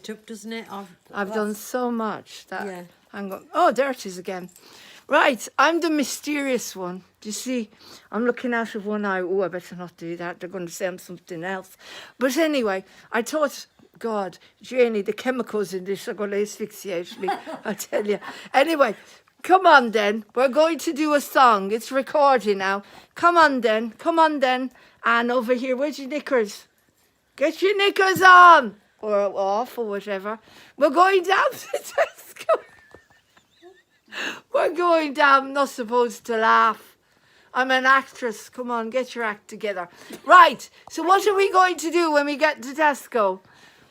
it up, doesn't it? I've done so much that. Yeah. Hang on. Oh, there it is again. Right, I'm the mysterious one. Do you see? I'm looking out of one eye. Oh, I better not do that. They're going to say I'm something else. But anyway, I thought, God, Janie, the chemicals in this are going to asphyxiate me. I tell you. Anyway, come on then. We're going to do a song. It's recording now. Come on then. Come on then. And over here, where's your knickers? Get your knickers on. Or off or whatever. We're going down to Tesco. We're going down, not supposed to laugh. I'm an actress. Come on, get your act together. Right, so what are we going to do when we get to Tesco?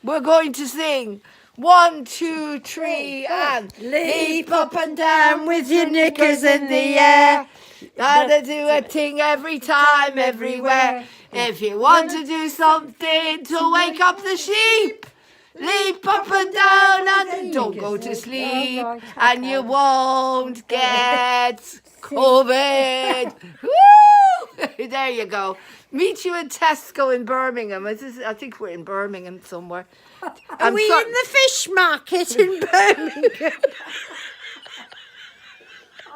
We're going to sing 1, 2, 3, and leap up and down with your knickers in the air. Gotta do a thing every time, everywhere. If you want to do something to wake up the sheep, leap up and down and don't go to sleep, and you won't get COVID. Woo! There you go. Meet you in Tesco in Birmingham. I think we're in Birmingham somewhere. Are we in the fish market in Birmingham?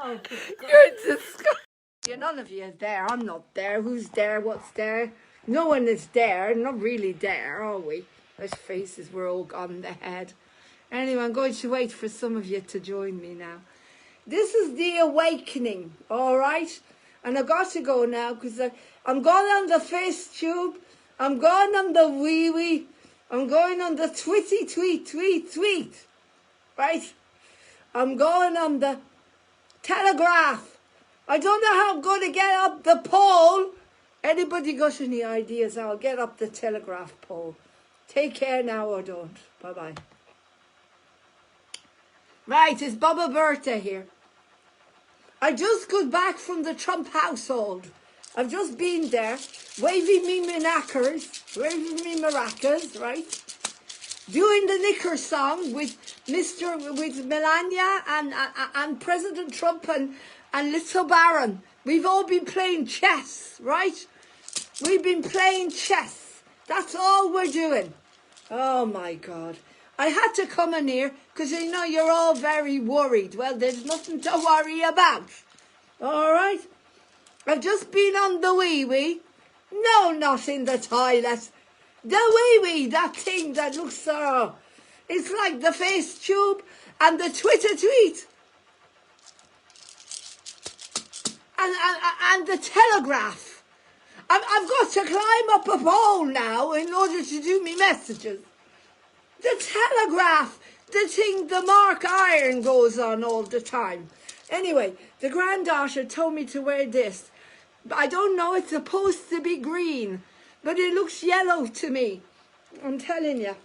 Oh, you're disgusting. None of you is there. I'm not there. Who's there? What's there? No one is there. Not really there, are we? Those faces were all gone the head. Anyway, I'm going to wait for some of you to join me now. This is the awakening, all right? And I've got to go now because I'm going on the face tube. I'm going on the wee-wee. I'm going on the tweet. Right? I'm going on the telegraph. I don't know how I'm going to get up the pole. Anybody got any ideas how I'll get up the telegraph pole? Take care now or don't. Bye-bye. Right, it's Bobba Bertha here. I just got back from the Trump household. I've just been there, waving me waving me maracas, right? Doing the knicker song with Melania and President Trump and Little Baron. We've all been playing chess, right? We've been playing chess. That's all we're doing. Oh my God. I had to come in here because you know you're all very worried. Well, there's nothing to worry about. All right? I've just been on the wee-wee. No, not in the toilet. The wee-wee, that thing that looks so... It's like the face tube and the Twitter tweet. And the telegraph. I've got to climb up a pole now in order to do me messages. The telegraph, the thing, the mark iron goes on all the time. Anyway, the granddaughter told me to wear this. I don't know, it's supposed to be green, but it looks yellow to me. I'm telling you.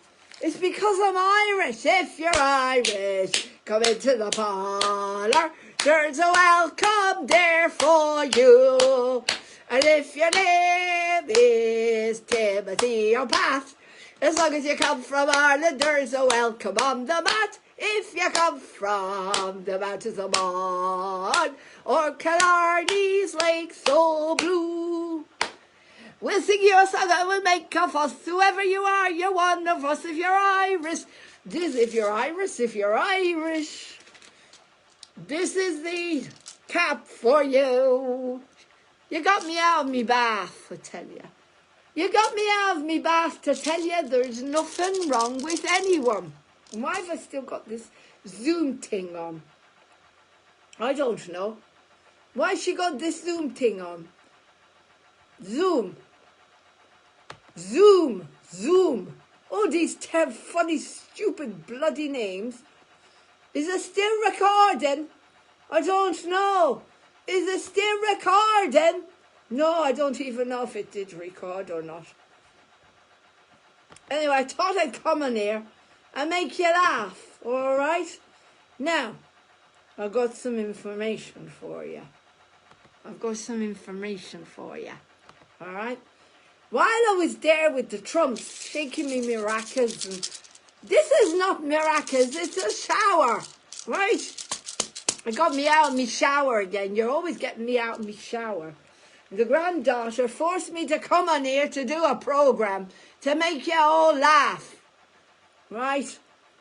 It's because I'm Irish. If you're Irish, come into the parlour. There's a welcome there for you. And if your name is Timothy or Pat, as long as you come from Ireland, there's a welcome on the mat. If you come from the mountains of Mon or Killarney's lake so blue, we'll sing you a song and we'll make a fuss. Whoever you are, you're one of us. If you're Irish, if you're Irish, this is the cap for you. You got me out of me bath, I tell you. You got me out of me bath to tell you there's nothing wrong with anyone. And why have I still got this Zoom thing on? I don't know. Why she got this Zoom thing on? Zoom. Oh, these funny, stupid, bloody names. Is it still recording? I don't know. Is it still recording? No, I don't even know if it did record or not. Anyway, I thought I'd come in here and make you laugh, all right? Now, I've got some information for you. All right? While I was there with the Trumps shaking me maracas, and this is not maracas, it's a shower, right? It got me out of me shower again. You're always getting me out of me shower. The granddaughter forced me to come on here to do a program to make you all laugh. Right?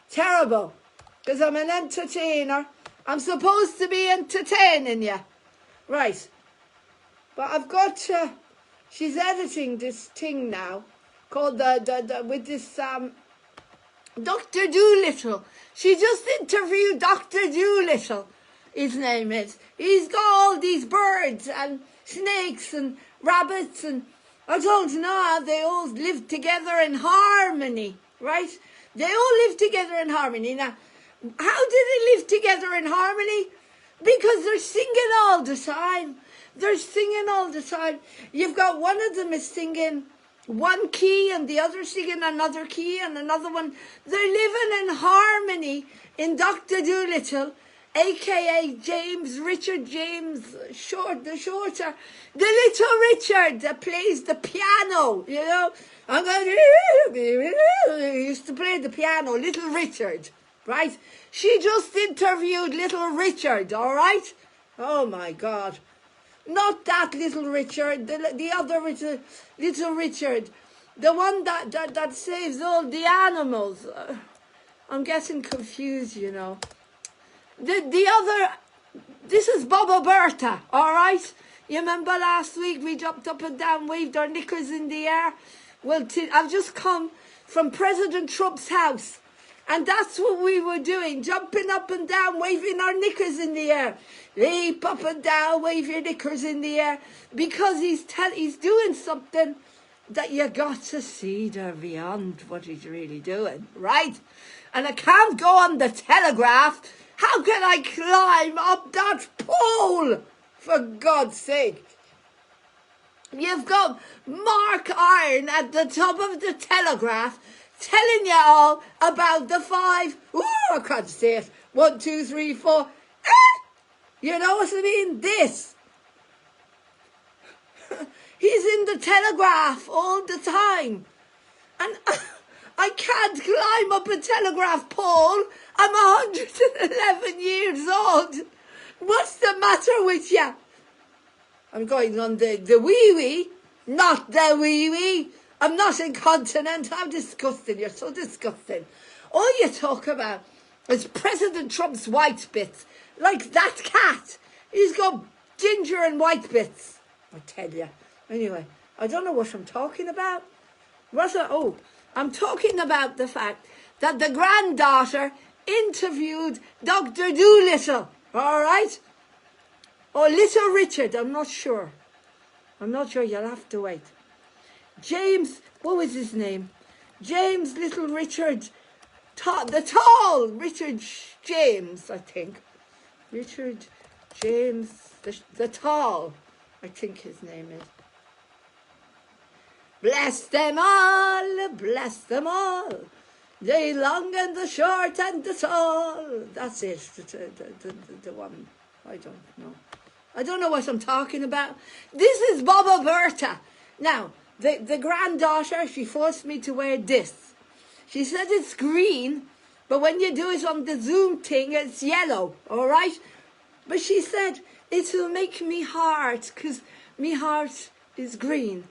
Terrible. Because I'm an entertainer. I'm supposed to be entertaining you. Right. But I've got she's editing this thing now called with this Dr. Doolittle. She just interviewed Dr. Doolittle, his name is. He's got all these birds and snakes and rabbits and I don't know how they all live together in harmony, right? They all live together in harmony. Now, how do they live together in harmony? Because they're singing all the time. They're singing all the time. You've got one of them is singing one key and the other singing another key and another one. They're living in harmony in Dr. Doolittle, a.k.a. Richard James, the shorter, the little Richard that plays the piano, you know. He used to play the piano, Little Richard, right? She just interviewed Little Richard, all right? Oh, my God. Not that Little Richard, the other Richard, Little Richard, the one that saves all the animals. I'm getting confused, you know. The other, this is Bobba Bertha, all right? You remember last week we jumped up and down, waved our knickers in the air? Well, I've just come from President Trump's house. And that's what we were doing, jumping up and down, waving our knickers in the air. Leap up and down, wave your knickers in the air. Because he's doing something that you got to see there beyond what he's really doing, right? And I can't go on the telegraph. How can I climb up that pole? For God's sake. You've got Mark Iron at the top of the telegraph telling you all about the 5, I can't say it, 1, 2, 3, 4, you know what I mean? This. He's in the telegraph all the time. And I can't climb up a telegraph pole. I'm 111 years old. What's the matter with you? I'm going on the wee-wee, not the wee-wee. I'm not incontinent. How disgusting. You're so disgusting. All you talk about is President Trump's white bits. Like that cat. He's got ginger and white bits. I tell you. Anyway, I don't know what I'm talking about. I'm talking about the fact that the granddaughter interviewed Dr. Doolittle. All right? Or Little Richard. I'm not sure. You'll have to wait. James, what was his name? James Little Richard, the tall Richard James, I think. Richard James, the tall, I think his name is. Bless them all, the long and the short and the tall. That's it, the one, I don't know. I don't know what I'm talking about. This is Bobba Bertha. Now, the granddaughter, she forced me to wear this. She said it's green, but when you do it on the Zoom thing, it's yellow, all right? But she said, it will make me heart, because me heart is green.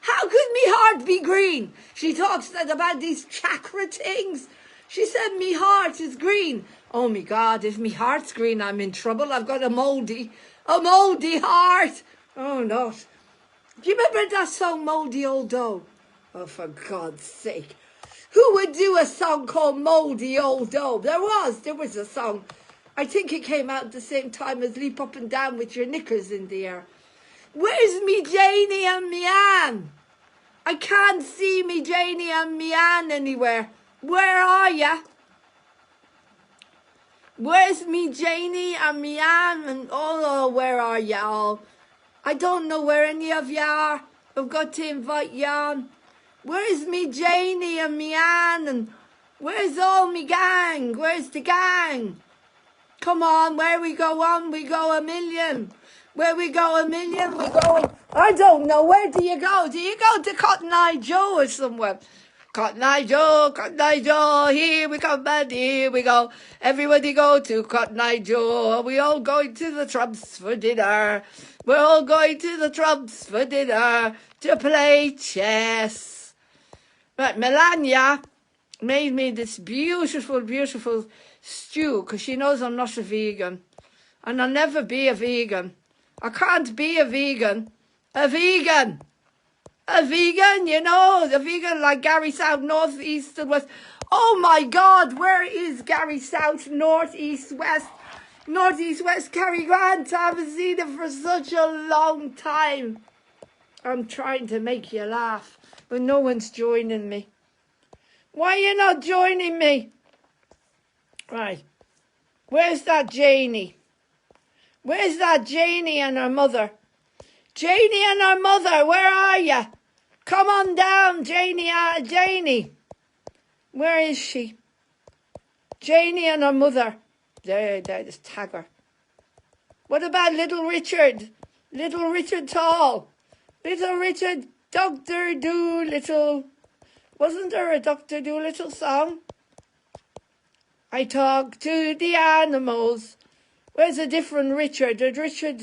How could me heart be green? She talks about these chakra things. She said me heart is green. Oh, my God, if me heart's green, I'm in trouble. I've got a mouldy heart. Oh, no. Do you remember that song, Mouldy Old Dough? Oh, for God's sake. Who would do a song called Mouldy Old Dough? There was a song. I think it came out at the same time as Leap Up and Down with Your Knickers in the Air. Where's me Janie and me Ann? I can't see me Janie and me Ann anywhere. Where are ya? Where's me Janie and me Ann? And oh, where are y'all? I don't know where any of you are. I've got to invite you on. Where's me Janie and me Ann? And where's all me gang? Where's the gang? Come on, where we go on, we go a million. Where we go a million, we go... I don't know, where do you go? Do you go to Cotton Eye Joe or somewhere? Cotton Eye Joe, here we come and here we go. Everybody go to Cotton Eye Joe. We all going to the Trumps for dinner. We're all going to the Trumps for dinner to play chess. Right, Melania made me this beautiful, beautiful stew because she knows I'm not a vegan. And I'll never be a vegan. I can't be a vegan. A vegan! A vegan, you know, a vegan like Gary South, North, East and West. Oh my God, where is Gary South, North, East, West? North, East, West, Cary Grant. I haven't seen it for such a long time. I'm trying to make you laugh, but no one's joining me. Why are you not joining me? Right. Where's that JAYNEY? Where's that JAYNEY and her mother? JAYNEY and her mother, where are you? Come on down, JAYNEY. Where is she? JAYNEY and her mother. There, just tag her. What about little Richard? Little Richard Tall. Little Richard, Dr. Doolittle. Wasn't there a Dr. Doolittle song? I talk to the animals. Where's a different Richard? Richard,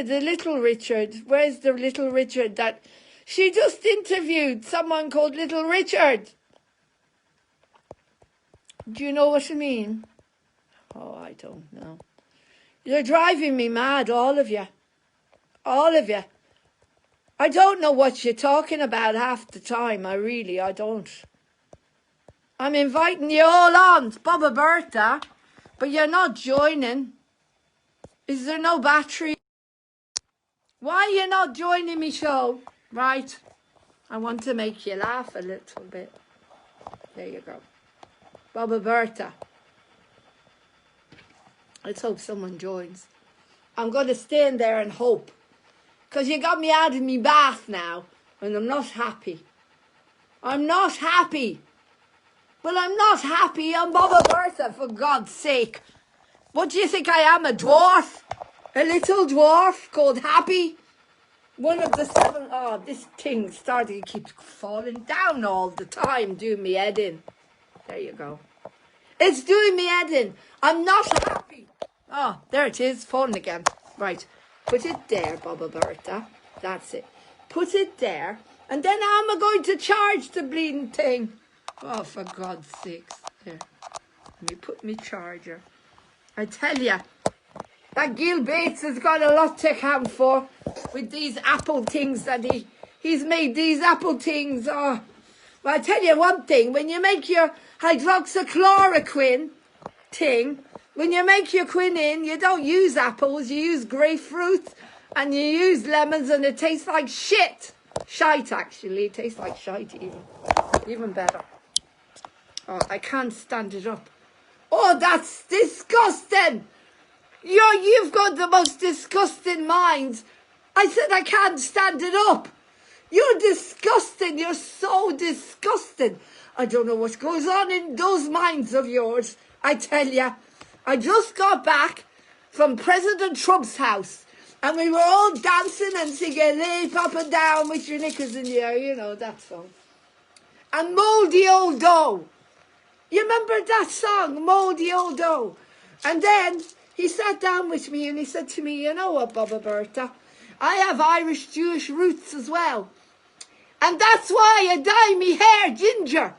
the little Richard. Where's the little Richard that she just interviewed? Someone called Little Richard. Do you know what I mean? Oh, I don't know. You're driving me mad, all of you. All of you. I don't know what you're talking about half the time. I don't. I'm inviting you all on. It's Bobba Bertha. But you're not joining. Is there no battery? Why are you not joining me show? Right. I want to make you laugh a little bit. There you go. Bobba Bertha. Let's hope someone joins. I'm going to stand there and hope. Because you got me out of me bath now. And I'm not happy. I'm not happy. Well, I'm not happy. I'm Bobba Bertha, for God's sake. What do you think I am, a dwarf? A little dwarf called Happy? One of the 7... Oh, this thing started to keep falling down all the time, doing me head in. There you go. It's doing me head in. I'm not happy. Oh, there it is, falling again. Right, put it there, Bobba Bertha. That's it. Put it there. And then how am I going to charge the bleeding thing? Oh, for God's sakes. There. Let me put my charger. I tell you, that Gil Bates has got a lot to account for with these Apple things that he's made these Apple things. Oh, well, I tell you one thing. When you make your hydroxychloroquine thing, when you make your quinine, you don't use apples. You use grapefruit and you use lemons and it tastes like shit. Shite, actually. It tastes like shite even better. Oh, I can't stand it up. Oh, that's disgusting. You've got the most disgusting minds. I said I can't stand it up. You're disgusting. You're so disgusting. I don't know what goes on in those minds of yours. I tell you, I just got back from President Trump's house. And we were all dancing and singing, lay Papa down with your knickers in the air. You know, that song. And Mouldy Old Dough. You remember that song, Mouldy Old Dough? And then he sat down with me and he said to me, you know what, Bobba Bertha? I have Irish Jewish roots as well. And that's why I dye me hair ginger.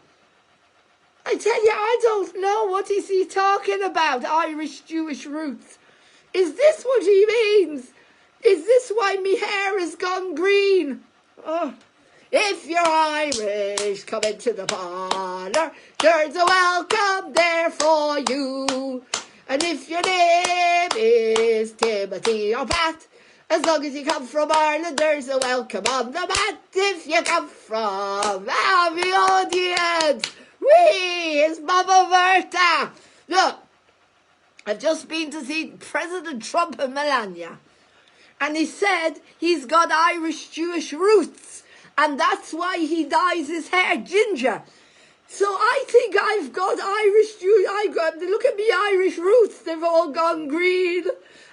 I tell you, I don't know what is he talking about, Irish Jewish roots. Is this what he means? Is this why me hair has gone green? Oh. If you're Irish, come into the parlour. There's a welcome there for you. And if your name is Timothy or Pat, as long as you come from Ireland, there's a welcome on the mat. If you come from the audience, it's Bobba Bertha. Look, I've just been to see President Trump and Melania. And he said he's got Irish Jewish roots. And that's why he dyes his hair ginger. So I think I've got Irish Jewish. Look at me Irish roots. They've all gone green.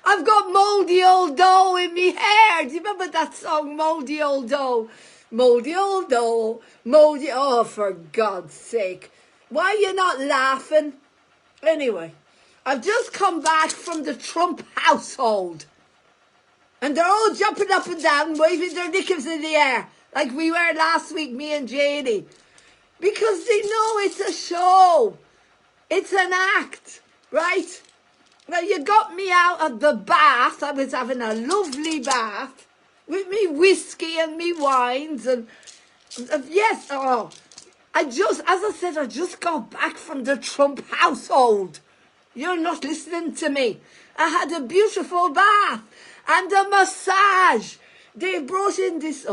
I've got mouldy old dough in me hair. Do you remember that song, Mouldy Old Dough? Mouldy old dough. Mouldy. Oh, for God's sake. Why are you not laughing? Anyway, I've just come back from the Trump household. And they're all jumping up and down, waving their knickers in the air. Like we were last week, me and jAYNEY. because they know it's a show. It's an act, right? Now, you got me out of the bath. I was having a lovely bath with me whiskey and me wines. And yes, as I said, I just got back from the Trump household. You're not listening to me. I had a beautiful bath and a massage. They brought in this,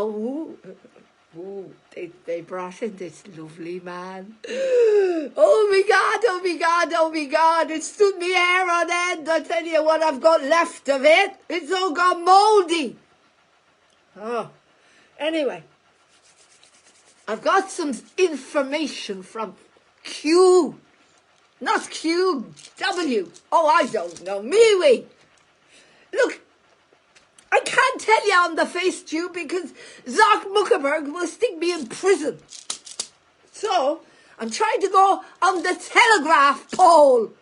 they brought in this lovely man. Oh my God, oh my God, oh my God. It stood me hair on end. I tell you what I've got left of it. It's all gone mouldy. Oh, anyway. I've got some information from Q. Not QW. Oh, I don't know. MeWe. Look, I can't tell you on the face tube because Zark Zuckerberg will stick me in prison. So, I'm trying to go on the telegraph pole.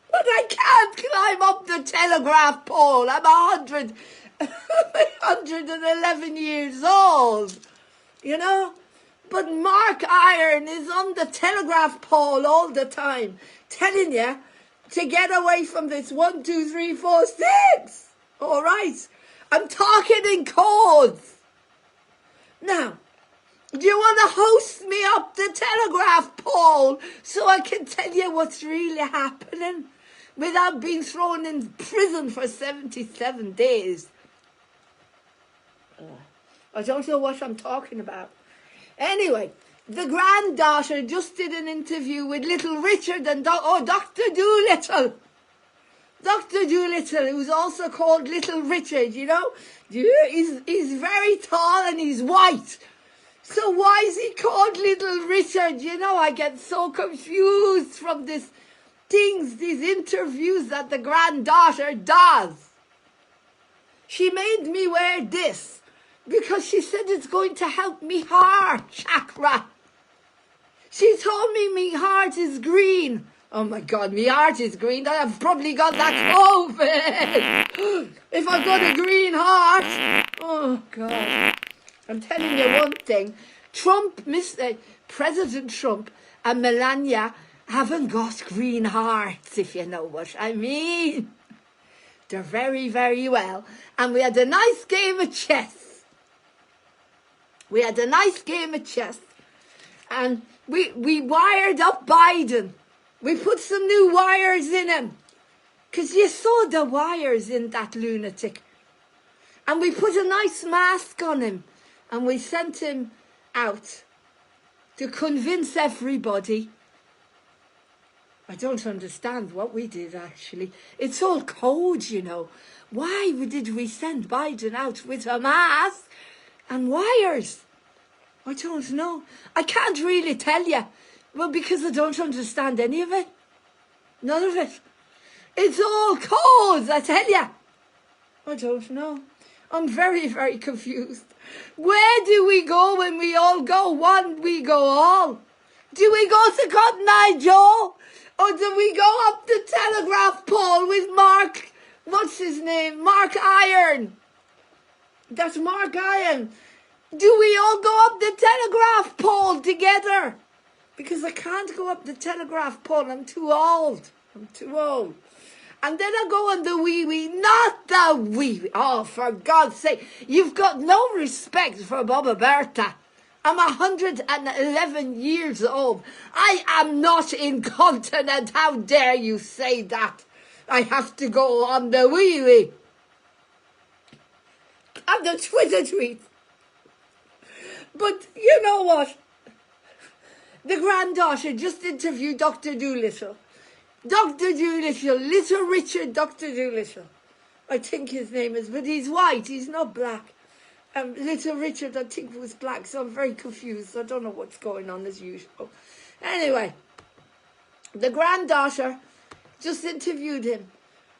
But I can't climb up the telegraph pole. I'm 111 years old. You know? But Mark Iron is on the telegraph pole all the time, telling you to get away from this 1, 2, 3, 4, 6. All right? I'm talking in codes. Now, do you want to host me up the telegraph pole so I can tell you what's really happening without being thrown in prison for 77 days? I don't know what I'm talking about. Anyway, the granddaughter just did an interview with little Richard and Dr. Doolittle. Dr. Doolittle, who's also called Little Richard, you know. He's very tall and he's white. So why is he called Little Richard? You know, I get so confused from these interviews that the granddaughter does. She made me wear this because she said it's going to help me heart chakra. She told me my heart is green. Oh my God, my heart is green. I've probably got that COVID. If I've got a green heart. Oh God. I'm telling you one thing. President Trump and Melania haven't got green hearts, if you know what I mean. They're very, very well. And we had a nice game of chess. And we wired up Biden. We put some new wires in him. Because you saw the wires in that lunatic. And we put a nice mask on him. And we sent him out to convince everybody. I don't understand what we did, actually. It's all code, you know. Why did we send Biden out with a mask and wires? I don't know. I can't really tell you. Well, because I don't understand any of it. None of it. It's all codes, I tell you. I don't know. I'm very, very confused. Where do we go when we all go one, we go all? Do we go to Cotton Eye Joe? Or do we go up the telegraph pole with Mark, what's his name? Mark Iron. That's Mark Iron. Do we all go up the telegraph pole together? Because I can't go up the telegraph pole. I'm too old. And then I go on the wee-wee, not the wee-wee. Oh, for God's sake, you've got no respect for Bobba Bertha. I'm 111 years old. I am not incontinent. How dare you say that? I have to go on the wee-wee. And the Twitter tweet. But you know what? The granddaughter just interviewed Dr. Doolittle. Dr. Doolittle, Little Richard Dr. Doolittle. I think his name is, but he's white, he's not black. Little Richard, I think, was black, so I'm very confused. I don't know what's going on as usual. Anyway, the granddaughter just interviewed him.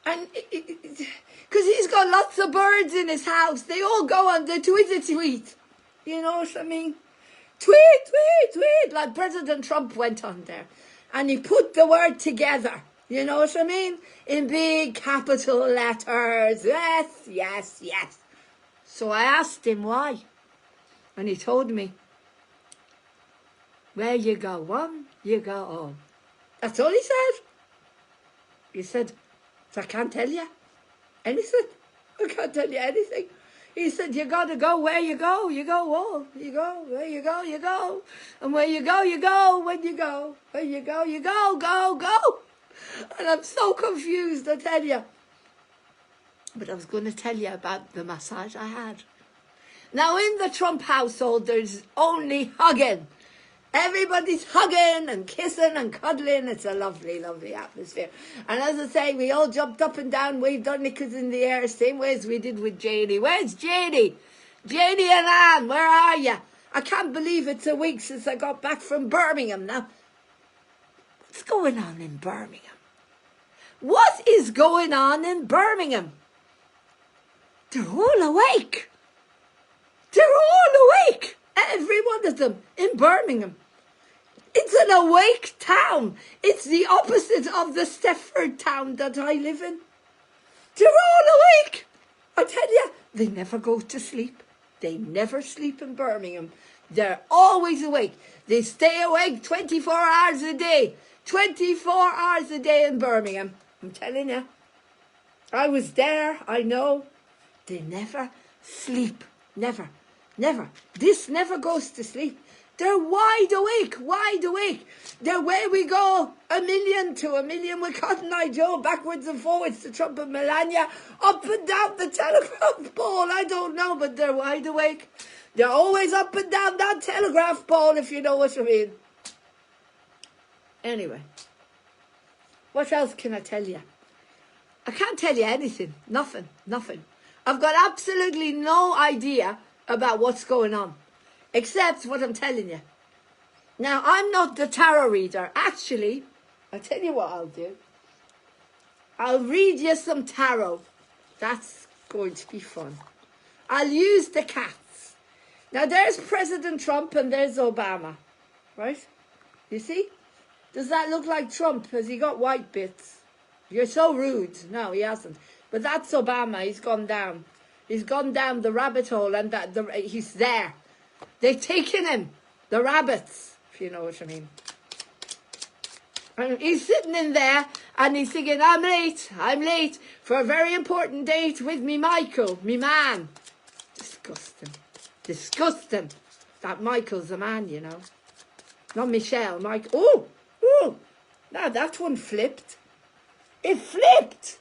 And because he's got lots of birds in his house, they all go on the Twitter tweet. You know what I mean? Tweet, like President Trump went on there. And he put the word together, you know what I mean? In big capital letters. Yes. So I asked him why. And he told me. where you go one, you go all. That's all he said. He said, so I can't tell you anything. I can't tell you anything. He said, you got to go where you go all. You go, where you go, you go. And where you go, you go, when you go. Where you go, you go, go, go. And I'm so confused, I tell you. But I was going to tell you about the massage I had. Now, in the Trump household, there's only hugging. Everybody's hugging and kissing and cuddling. It's a lovely, lovely atmosphere. And as I say, we all jumped up and down, waved our knickers in the air, same way as we did with JAYNEY. Where's JAYNEY? JAYNEY and Anne, where are you? I can't believe it's a week since I got back from Birmingham now. What's going on in Birmingham? What is going on in Birmingham? They're all awake. They're all awake. Every one of them in Birmingham. It's an awake town. It's the opposite of the Stepford town that I live in. They're all awake. I tell you, they never go to sleep. They never sleep in Birmingham. They're always awake. They stay awake 24 hours a day. 24 hours a day in Birmingham. I'm telling you. I was there, I know. They never sleep. Never. Never. This never goes to sleep. They're wide awake, wide awake. They're where we go, 1,000,000 to 1,000,000 with Cotton Eye Joe, backwards and forwards to Trump and Melania, up and down the telegraph pole. I don't know, but they're wide awake. They're always up and down that telegraph pole, if you know what I mean. Anyway, what else can I tell you? I can't tell you anything. Nothing, nothing. I've got absolutely no idea about what's going on, except what I'm telling you. Now, I'm not the tarot reader. Actually, I'll tell you what I'll do. I'll read you some tarot. That's going to be fun. I'll use the cats. Now, there's President Trump and there's Obama, right? You see? Does that look like Trump? Has he got white bits? You're so rude. No, he hasn't. But that's Obama. He's gone down. He's gone down the rabbit hole and he's there. They've taken him. The rabbits, if you know what I mean. And he's sitting in there and he's thinking, I'm late for a very important date with me Michael, me man. Disgusting. Disgusting. That Michael's a man, you know. Not Michelle, Mike. Oh, now that one flipped. It flipped.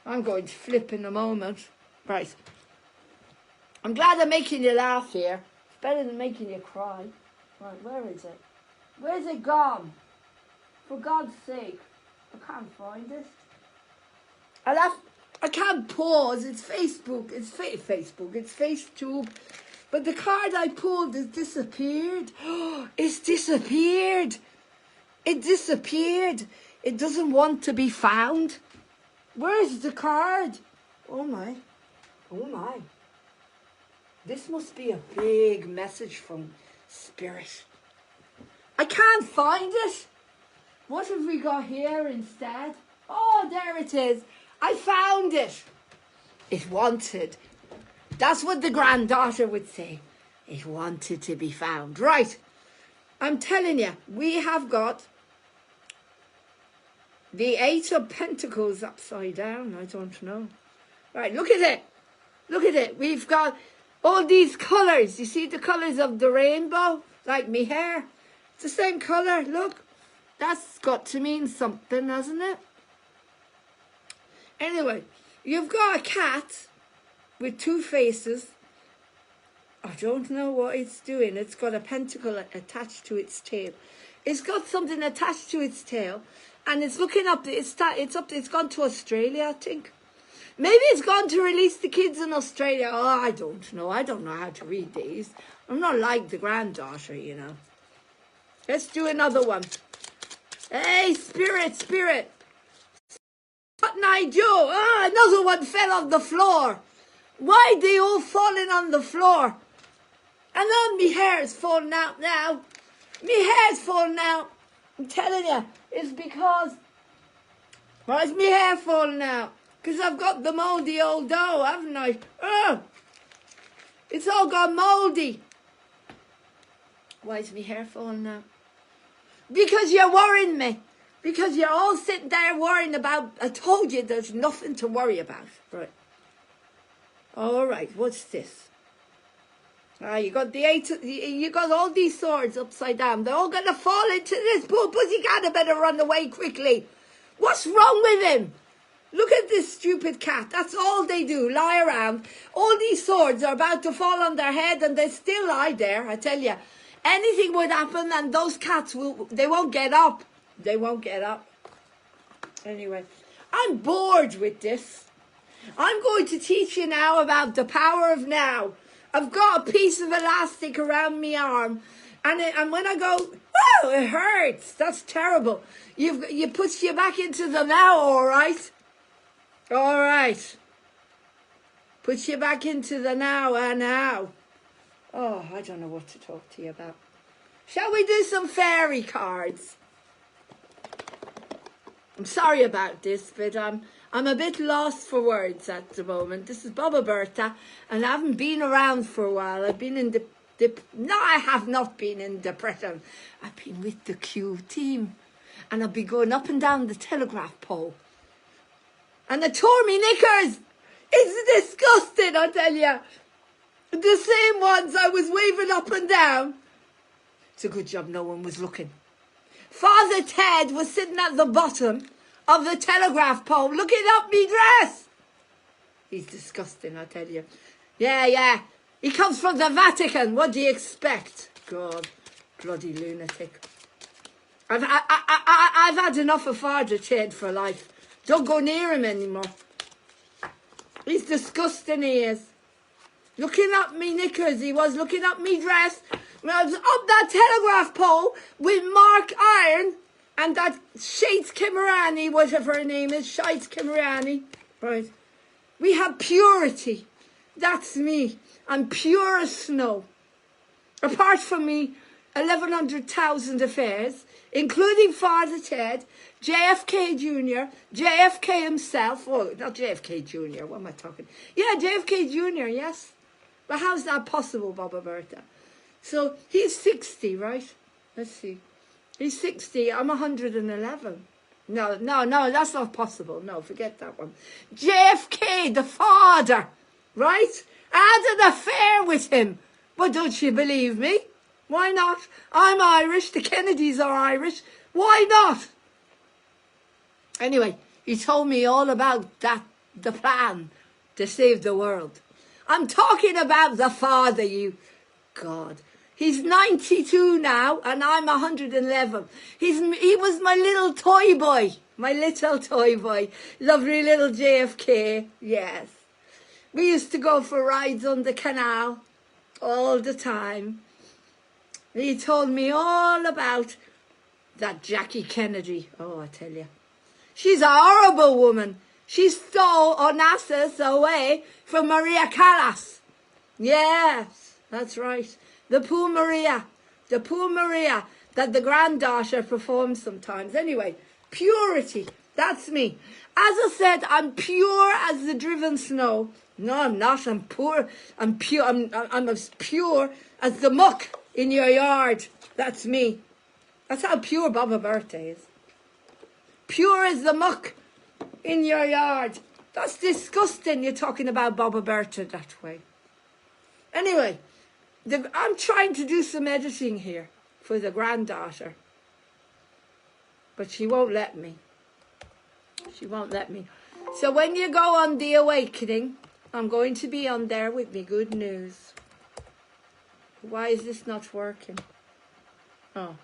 I'm going to flip in a moment. Right. I'm glad I'm making you laugh here. It's better than making you cry. Right, where is it? Where's it gone? For God's sake. I can't find it. I can't pause. It's Facebook. It's Facebook. It's FaceTube. But the card I pulled has disappeared. It's disappeared. It disappeared. It doesn't want to be found. Where's the card? Oh my. Oh my. This must be a big message from Spirit. I can't find it. What have we got here instead? Oh, there it is. I found it. It wanted. That's what the granddaughter would say. It wanted to be found. Right. I'm telling you, we have got the 8 of Pentacles upside down. I don't know. Right, look at it. Look at it. We've got all these colours. You see the colours of the rainbow? Like me hair. It's the same colour. Look. That's got to mean something, hasn't it? Anyway, you've got a cat with 2 faces. I don't know what it's doing. It's got a pentacle attached to its tail. It's got something attached to its tail. And it's looking up. It's gone to Australia, I think. Maybe it's gone to release the kids in Australia. Oh, I don't know. I don't know how to read these. I'm not like the granddaughter, you know. Let's do another one. Hey, Spirit, Spirit. What can I do? Ah, another one fell on the floor. Why are they all falling on the floor? And then my hair's falling out now. My hair's falling out. I'm telling you, it's because... Why is my hair falling out? Because I've got the mouldy old dough, haven't I? Oh, it's all gone mouldy. Why is my hair falling now? Because you're worrying me. Because you're all sitting there worrying about, I told you there's nothing to worry about. Right. All right, what's this? You got you got all these swords upside down. They're all going to fall into this poor pussycat. I better run away quickly. What's wrong with him? Look at this stupid cat. That's all they do, lie around. All these swords are about to fall on their head and they still lie there, I tell you. Anything would happen and those cats, they won't get up. They won't get up. Anyway, I'm bored with this. I'm going to teach you now about the power of now. I've got a piece of elastic around my arm. And when I go, oh, it hurts. That's terrible. You puts you back into the now, all right? All right. Puts you back into the now and now. Oh, I don't know what to talk to you about. Shall we do some fairy cards? I'm sorry about this, but I'm a bit lost for words at the moment. This is Bobba Bertha, and I haven't been around for a while. I've been in no, I have not been in depression. I've been with the Q team, and I've been going up and down the telegraph pole. And I tore me knickers. It's disgusting, I tell you. The same ones I was waving up and down. It's a good job no one was looking. Father Ted was sitting at the bottom of the telegraph pole looking up me dress. He's disgusting, I tell you. Yeah. He comes from the Vatican. What do you expect? God, bloody lunatic. I've had enough of Father Ted for life. Don't go near him anymore. He's disgusting, he is. Looking up me knickers, he was looking up me dress. When I was up that telegraph pole with Mark Iron and that Shates Kimarani, whatever her name is, Shates Kimarani. Right. We have purity. That's me. I'm pure as snow. Apart from me, 1,100,000 affairs, including Father Ted, JFK Jr., JFK himself. Oh, not JFK Jr., what am I talking? Yeah, JFK Jr., yes. But how's that possible, Bobba Bertha? So he's 60, right? Let's see. He's 60. I'm 111. No, that's not possible. No, forget that one. JFK, the father, right? I had an affair with him. But don't you believe me? Why not? I'm Irish. The Kennedys are Irish. Why not? Anyway, he told me all about the plan to save the world. I'm talking about the father, you God. He's 92 now, and I'm 111. He was my little toy boy. My little toy boy. Lovely little JFK. Yes. We used to go for rides on the canal all the time. He told me all about that Jackie Kennedy. Oh, I tell you. She's a horrible woman. She stole Onassis away from Maria Callas. Yes, that's right. The poor Maria that the granddaughter performs sometimes. Anyway, purity, that's me. As I said, I'm pure as the driven snow. No, I'm not. I'm poor. I'm pure. I'm as pure as the muck in your yard. That's me. That's how pure Bobba Bertha is. Pure as the muck in your yard. That's disgusting. You're talking about Bobba Bertha that way. Anyway, I'm trying to do some editing here for the granddaughter. But she won't let me. She won't let me. So when you go on The Awakening, I'm going to be on there with me good news. Why is this not working? Oh.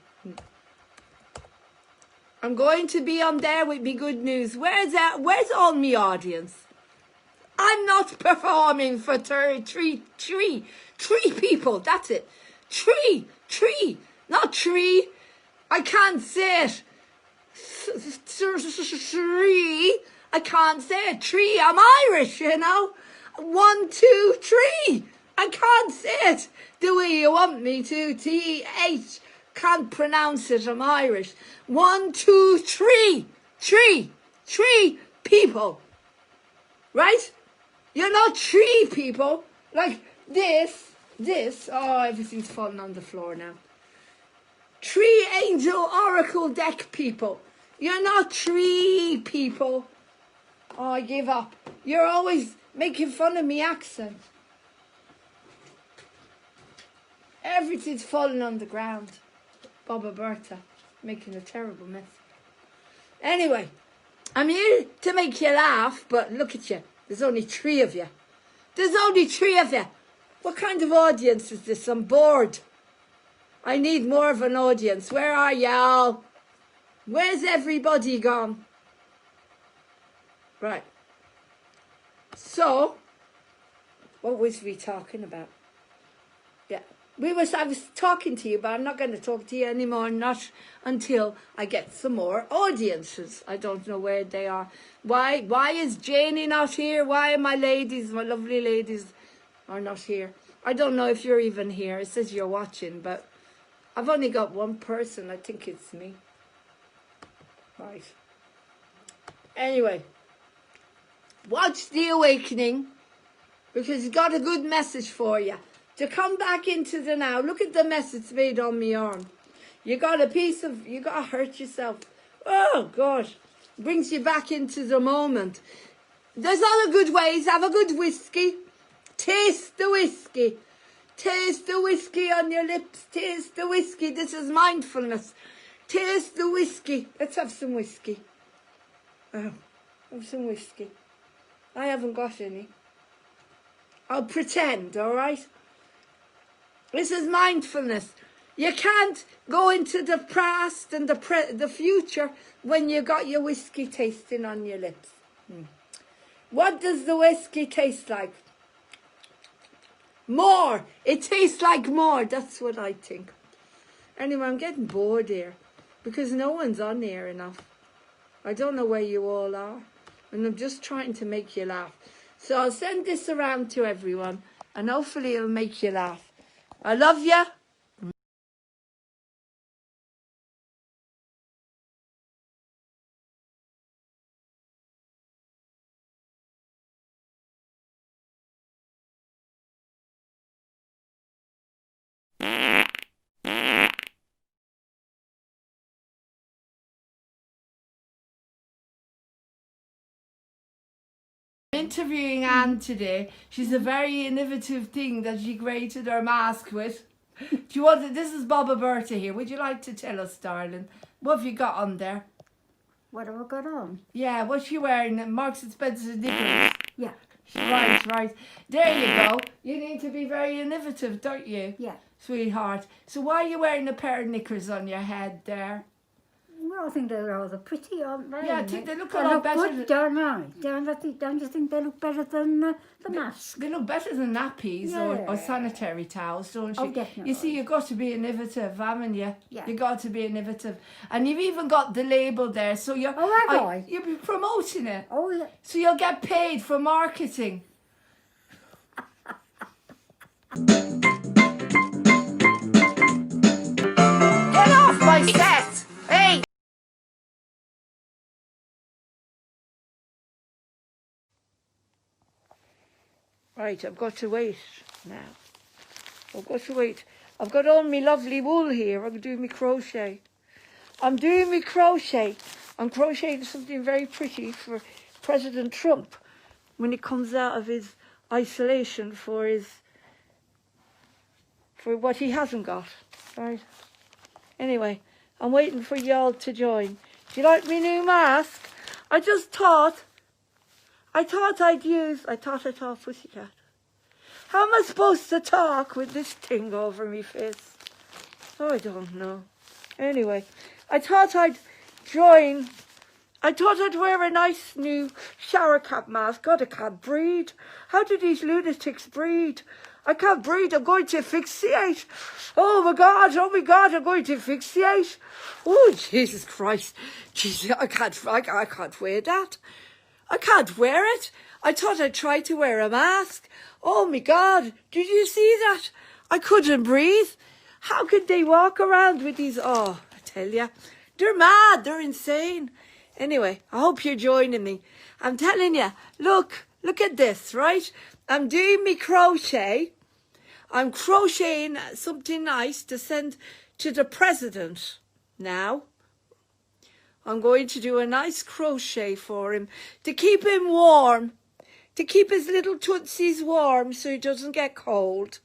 I'm going to be on there with me good news. Where's all me audience? I'm not performing for three people. That's it. Tree, not tree. I can't say it. Tree. I can't say it. Tree. I'm Irish, you know. 1, 2, 3. I can't say it the way you want me to. TH. Can't pronounce it. I'm Irish. 1, 2, 3. Tree people. Right? You're not tree people. Like this. Oh, everything's falling on the floor now. Tree Angel Oracle deck people. You're not tree people. Oh, I give up. You're always making fun of me accent. Everything's falling on the ground. Bobba Bertha making a terrible mess. Anyway, I'm here to make you laugh, but look at you. There's only 3 of you. There's only 3 of you. What kind of audience is this? I'm bored. I need more of an audience. Where are y'all? Where's everybody gone? Right. So, what was we talking about? Yeah. I was talking to you, but I'm not going to talk to you anymore, not until I get some more audiences. I don't know where they are. Why is JAYNEY not here? Why are my ladies, my lovely ladies, are not here? I don't know if you're even here. It says you're watching, but I've only got one person. I think it's me. Right. Anyway, watch The Awakening, because it's got a good message for you. To come back into the now. Look at the mess it's made on me arm. You got to hurt yourself. Oh, God. Brings you back into the moment. There's other good ways. Have a good whiskey. Taste the whiskey. Taste the whiskey on your lips. Taste the whiskey. This is mindfulness. Taste the whiskey. Let's have some whiskey. Oh, have some whiskey. I haven't got any. I'll pretend, all right? This is mindfulness. You can't go into the past and the future when you got your whiskey tasting on your lips. What does the whiskey taste like? More. It tastes like more. That's what I think. Anyway, I'm getting bored here because no one's on here enough. I don't know where you all are, and I'm just trying to make you laugh. So I'll send this around to everyone, and hopefully it'll make you laugh. I love you. Interviewing Anne today. She's a very innovative thing that she created her mask with. Do you want to, this is Bobba Bertha here. Would you like to tell us, darling? What have you got on there? What have I got on? Yeah, what's she wearing? Marks and Spencer's nipples. Yeah. Right. There you go. You need to be very innovative, don't you? Yeah. Sweetheart. So why are you wearing a pair of knickers on your head there? Well, I think they're rather pretty, aren't they? Yeah, I think they look a lot better. Good, don't I? Don't you think they look better than the mask? They look better than nappies or Yeah. sanitary towels, don't you? Oh, definitely. You see, you've got to be innovative, haven't you? Yeah. You've got to be innovative. And you've even got the label there, so you're, Oh, have I? you'll be promoting it. Oh, yeah. So you'll get paid for marketing. Get off my set! Hey! Right, I've got to wait now. I've got to wait. I've got all my lovely wool here. I'm doing my crochet. I'm crocheting something very pretty for President Trump when he comes out of his isolation for what he hasn't got. Right. Anyway, I'm waiting for y'all to join. Do you like my new mask? I thought Pussycat. How am I supposed to talk with this thing over me face? Oh, I don't know. Anyway, I thought I'd join. I thought I'd wear a nice new shower cap mask. God, I can't breathe. How do these lunatics breathe? I can't breathe. I'm going to asphyxiate. Oh my God, I'm going to asphyxiate. Oh, Jesus Christ. Jesus, I can't wear that. I can't wear it. I thought I'd try to wear a mask. Oh my God, did you see that? I couldn't breathe. How could they walk around with these? Oh, I tell you, they're mad, they're insane. Anyway, I hope you're joining me. I'm telling you, look at this, right? I'm doing me crochet. I'm crocheting something nice to send to the president now. I'm going to do a nice crochet for him to keep him warm, to keep his little tootsies warm so he doesn't get cold.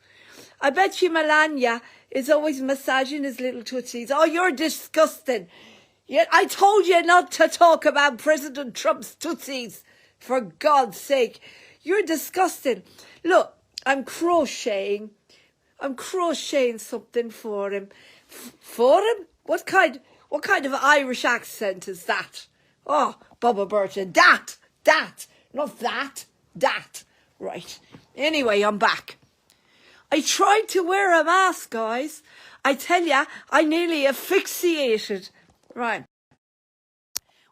I bet you Melania is always massaging his little tootsies. Oh, you're disgusting. Yeah, I told you not to talk about President Trump's tootsies. For God's sake. You're disgusting. Look, I'm crocheting. I'm crocheting something for him. For him? What kind of Irish accent is that? Oh, Bobba Bertha. That. Not that. Right. Anyway, I'm back. I tried to wear a mask, guys. I tell ya, I nearly asphyxiated. Right.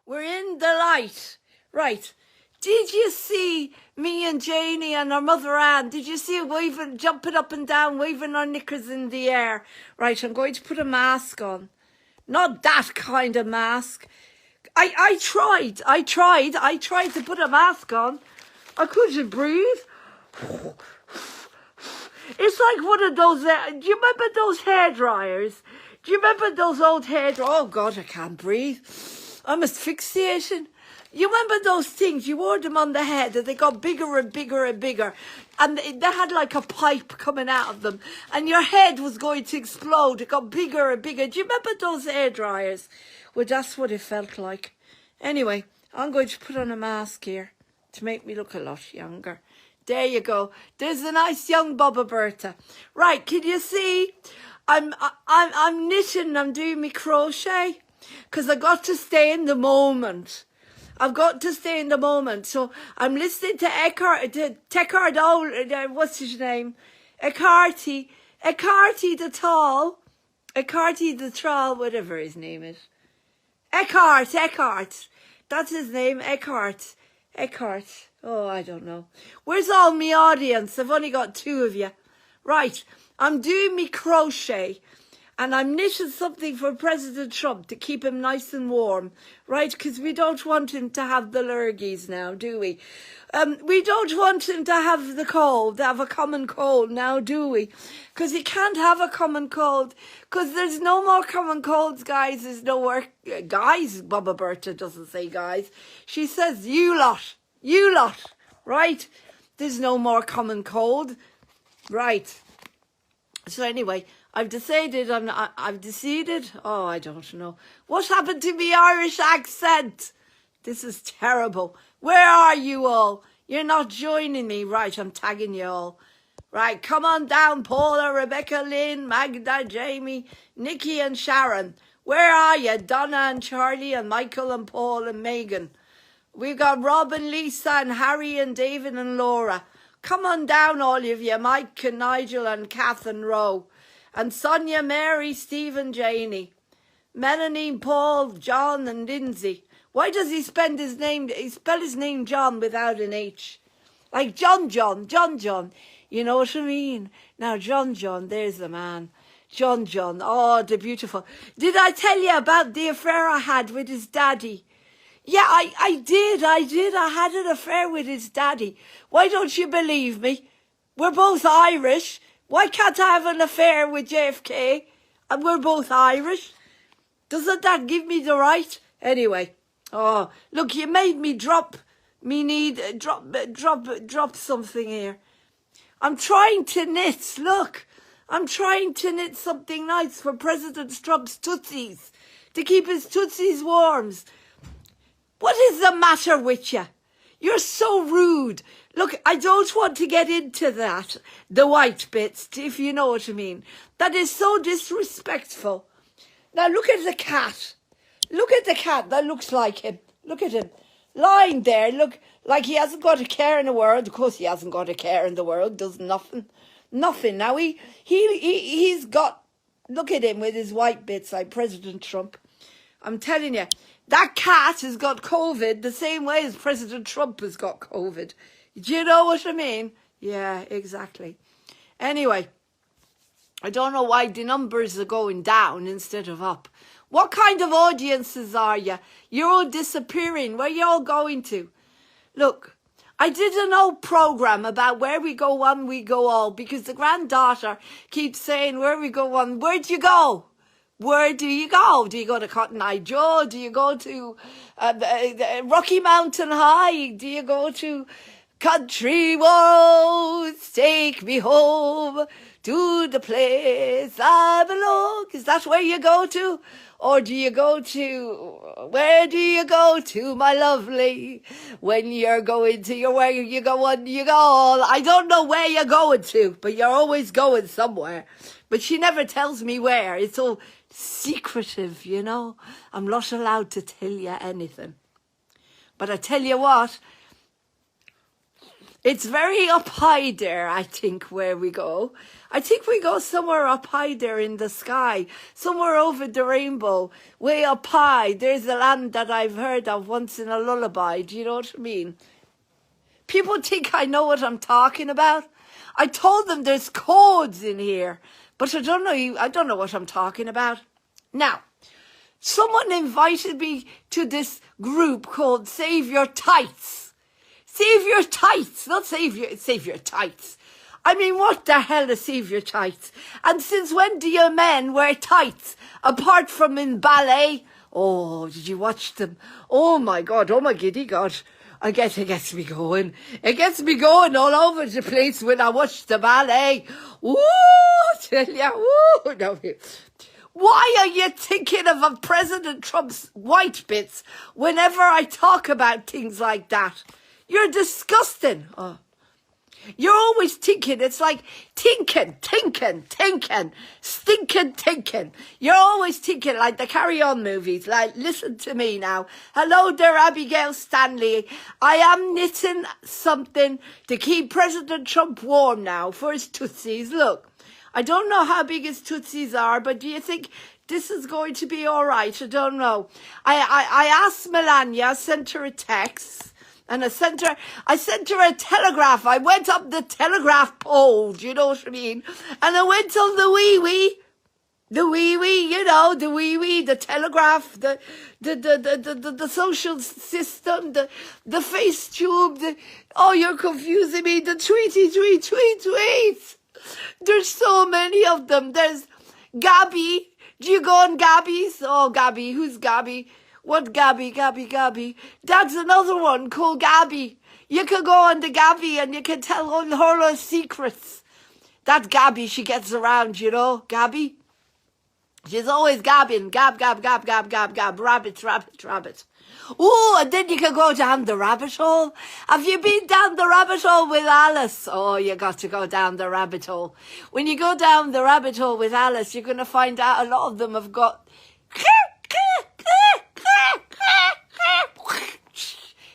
We're in the light. Right. Did you see me and jAYNEY and our mother Ann? Did you see her waving, jumping up and down, waving our knickers in the air? Right, I'm going to put a mask on. Not that kind of mask. I tried to put a mask on. I couldn't breathe. It's like one of those, do you remember those hairdryers? Do you remember those old hairdryers? Oh God, I can't breathe. I'm asphyxiating. You remember those things, you wore them on the head and they got bigger and bigger and bigger. And they had like a pipe coming out of them. And your head was going to explode. It got bigger and bigger. Do you remember those hairdryers? Well, that's what it felt like. Anyway, I'm going to put on a mask here to make me look a lot younger. There you go. There's a nice young Bobba Bertha. Right, can you see? I'm knitting, I'm doing my crochet. Because I got to stay in the moment. I've got to stay in the moment. So I'm listening to what's his name? Eckarty the Tall, whatever his name is. Eckhart. That's his name, Eckhart. Oh, I don't know. Where's all my audience? I've only got 2 of you. Right, I'm doing me crochet. And I'm knitting something for President Trump to keep him nice and warm, right? Because we don't want him to have the lurgies now, do we? We don't want him to have the cold, to have a common cold now, do we? Because he can't have a common cold. Because there's no more common colds, guys. There's no work. Guys, Bobba Bertha doesn't say guys. She says you lot, right? There's no more common cold, right? So anyway, I've decided, oh, I don't know. What happened to me Irish accent? This is terrible. Where are you all? You're not joining me. Right, I'm tagging you all. Right, come on down, Paula, Rebecca, Lynn, Magda, Jamie, Nikki and Sharon. Where are you? Donna and Charlie and Michael and Paul and Megan. We've got Rob and Lisa and Harry and David and Laura. Come on down, all of you. Mike and Nigel and Kath and Roe. And Sonia, Mary, Steve and jAYNEY. Melanie, Paul, John and Lindsay. Why does he spell his name John without an H? Like John. You know what I mean? Now, John, there's the man. John, oh, the beautiful. Did I tell you about the affair I had with his daddy? Yeah, I did. I had an affair with his daddy. Why don't you believe me? We're both Irish. Why can't I have an affair with JFK? And we're both Irish. Doesn't that give me the right? Anyway. Oh, look, you made me drop something here. I'm trying to knit, look. I'm trying to knit something nice for President Trump's tootsies. To keep his tootsies warm. What is the matter with you? You're so rude. Look, I don't want to get into that. The white bits, if you know what I mean. That is so disrespectful. Now look at the cat. Look at the cat. That looks like him. Look at him. Lying there. Look, like he hasn't got a care in the world. Of course he hasn't got a care in the world. Does nothing. Nothing. Now he's got, look at him with his white bits like President Trump. I'm telling you, that cat has got COVID the same way as President Trump has got COVID. Do you know what I mean? Yeah, exactly. Anyway, I don't know why the numbers are going down instead of up. What kind of audiences are you? You're all disappearing. Where are you all going to? Look, I did an old program about where we go one, we go all, because the granddaughter keeps saying, where we go one, where do you go? Where do you go? Do you go to Cotton Eye Joe? Do you go to Rocky Mountain High? Do you go to Country Roads? Take me home to the place I belong. Is that where you go to? Or do you go to, where do you go to, my lovely? When you're going to your, where you go one, you go all. I don't know where you're going to, but you're always going somewhere. But she never tells me where. It's all secretive, you know. I'm not allowed to tell you anything. But I tell you what, it's very up high there, I think, where we go. I think we go somewhere up high there in the sky, somewhere over the rainbow, way up high. There's a land that I've heard of once in a lullaby. Do you know what I mean? People think I know what I'm talking about. I told them there's codes in here, but I don't know what I'm talking about. Now, someone invited me to this group called Save Your Tights. Save your tights, not save your tights. I mean, what the hell is save your tights? And since when do your men wear tights? Apart from in ballet? Oh, did you watch them? Oh my God, oh my giddy God. It gets me going. It gets me going all over the place when I watch the ballet. Woo, tell ya, woo. No. Why are you thinking of President Trump's white bits whenever I talk about things like that? You're disgusting. Oh. You're always thinking. It's like tinking, stinking tinking. You're always thinking like the Carry On movies. Like, listen to me now. Hello there, Abigail Stanley. I am knitting something to keep President Trump warm now for his tootsies. Look, I don't know how big his tootsies are, but do you think this is going to be all right? I don't know. I asked Melania, sent her a text. And I sent her a telegraph. I went up the telegraph pole, do you know what I mean? And I went on the wee-wee, you know, the telegraph, the social system, the FaceTube, oh, you're confusing me, the tweet. There's so many of them. There's Gabby. Do you go on Gabby's? Oh, Gabby, who's Gabby? What Gabby? That's another one called Gabby. You can go on to Gabby and you can tell all her secrets. That Gabby, she gets around, you know, Gabby. She's always gabbing, gab, rabbit. Oh, and then you can go down the rabbit hole. Have you been down the rabbit hole with Alice? Oh, you got to go down the rabbit hole. When you go down the rabbit hole with Alice, you're going to find out a lot of them have got...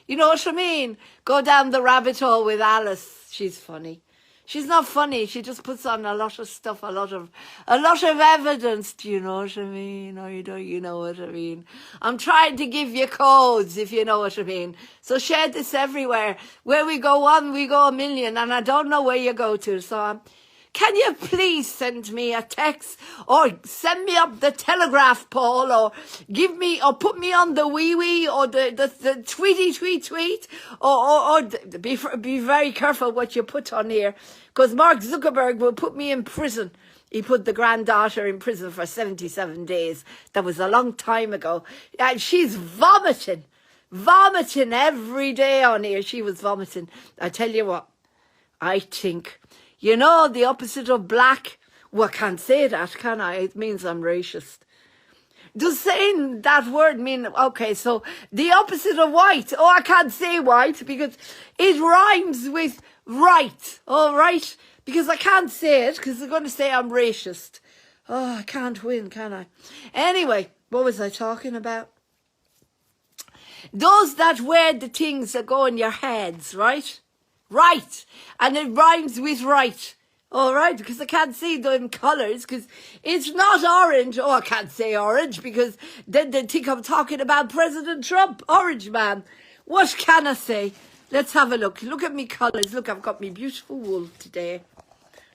You know what I mean? Go down the rabbit hole with Alice. She's funny. She's not funny. She just puts on a lot of stuff, a lot of evidence. Do you know what I mean? Or you know what I mean? I'm trying to give you codes, if you know what I mean. So share this everywhere. Where we go one, we go a million, and I don't know where you go to. So can you please send me a text or send me up the telegraph pole or give me or put me on the wee or the tweet or be very careful what you put on here, because Mark Zuckerberg will put me in prison. He put the granddaughter in prison for 77 days. That was a long time ago. And she's vomiting every day on here. She was vomiting. I tell you what, I think... You know, the opposite of black. Well, I can't say that, can I? It means I'm racist. Does saying that word mean, okay, so the opposite of white. Oh, I can't say white because it rhymes with right. All right? Because I can't say it because they're going to say I'm racist. Oh, I can't win, can I? Anyway, what was I talking about? Those that wear the things that go in your heads, right? Right, and it rhymes with right. All right, because I can't see them colours, because it's not orange. Oh, I can't say orange, because then they think I'm talking about President Trump. Orange man. What can I say? Let's have a look. Look at me colours. Look, I've got me beautiful wool today.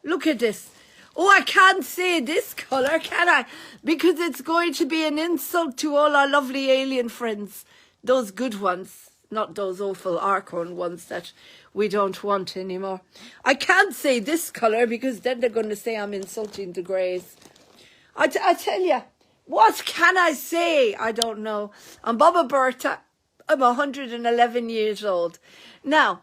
Look at this. Oh, I can't say this colour, can I? Because it's going to be an insult to all our lovely alien friends. Those good ones. not those awful Arcorn ones that we don't want anymore. I can't say this colour because then they're going to say I'm insulting the greys. I tell you, what can I say? I don't know. I'm Bobba Bertha. I'm 111 years old. Now,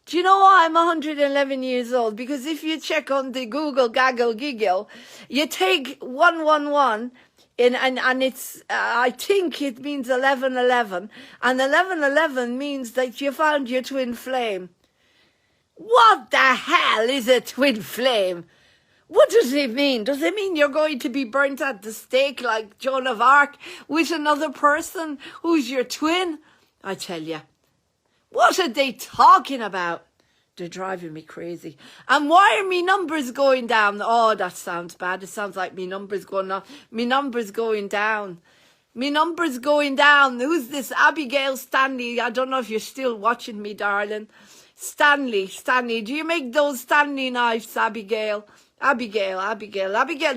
do you know why I'm 111 years old? Because if you check on the Google Gaggle Giggle, you take 111 and it's, I think it means 1111. And 1111 means that you found your twin flame. What the hell is a twin flame? What does it mean? Does it mean you're going to be burnt at the stake like Joan of Arc with another person who's your twin? I tell you, what are they talking about? They're driving me crazy. And why are me numbers going down? Oh, that sounds bad. It sounds like me numbers going up. Me numbers going down. Me numbers going down. Who's this? Abigail Stanley. I don't know if you're still watching me, darling. Stanley. Do you make those Stanley knives, Abigail? Abigail,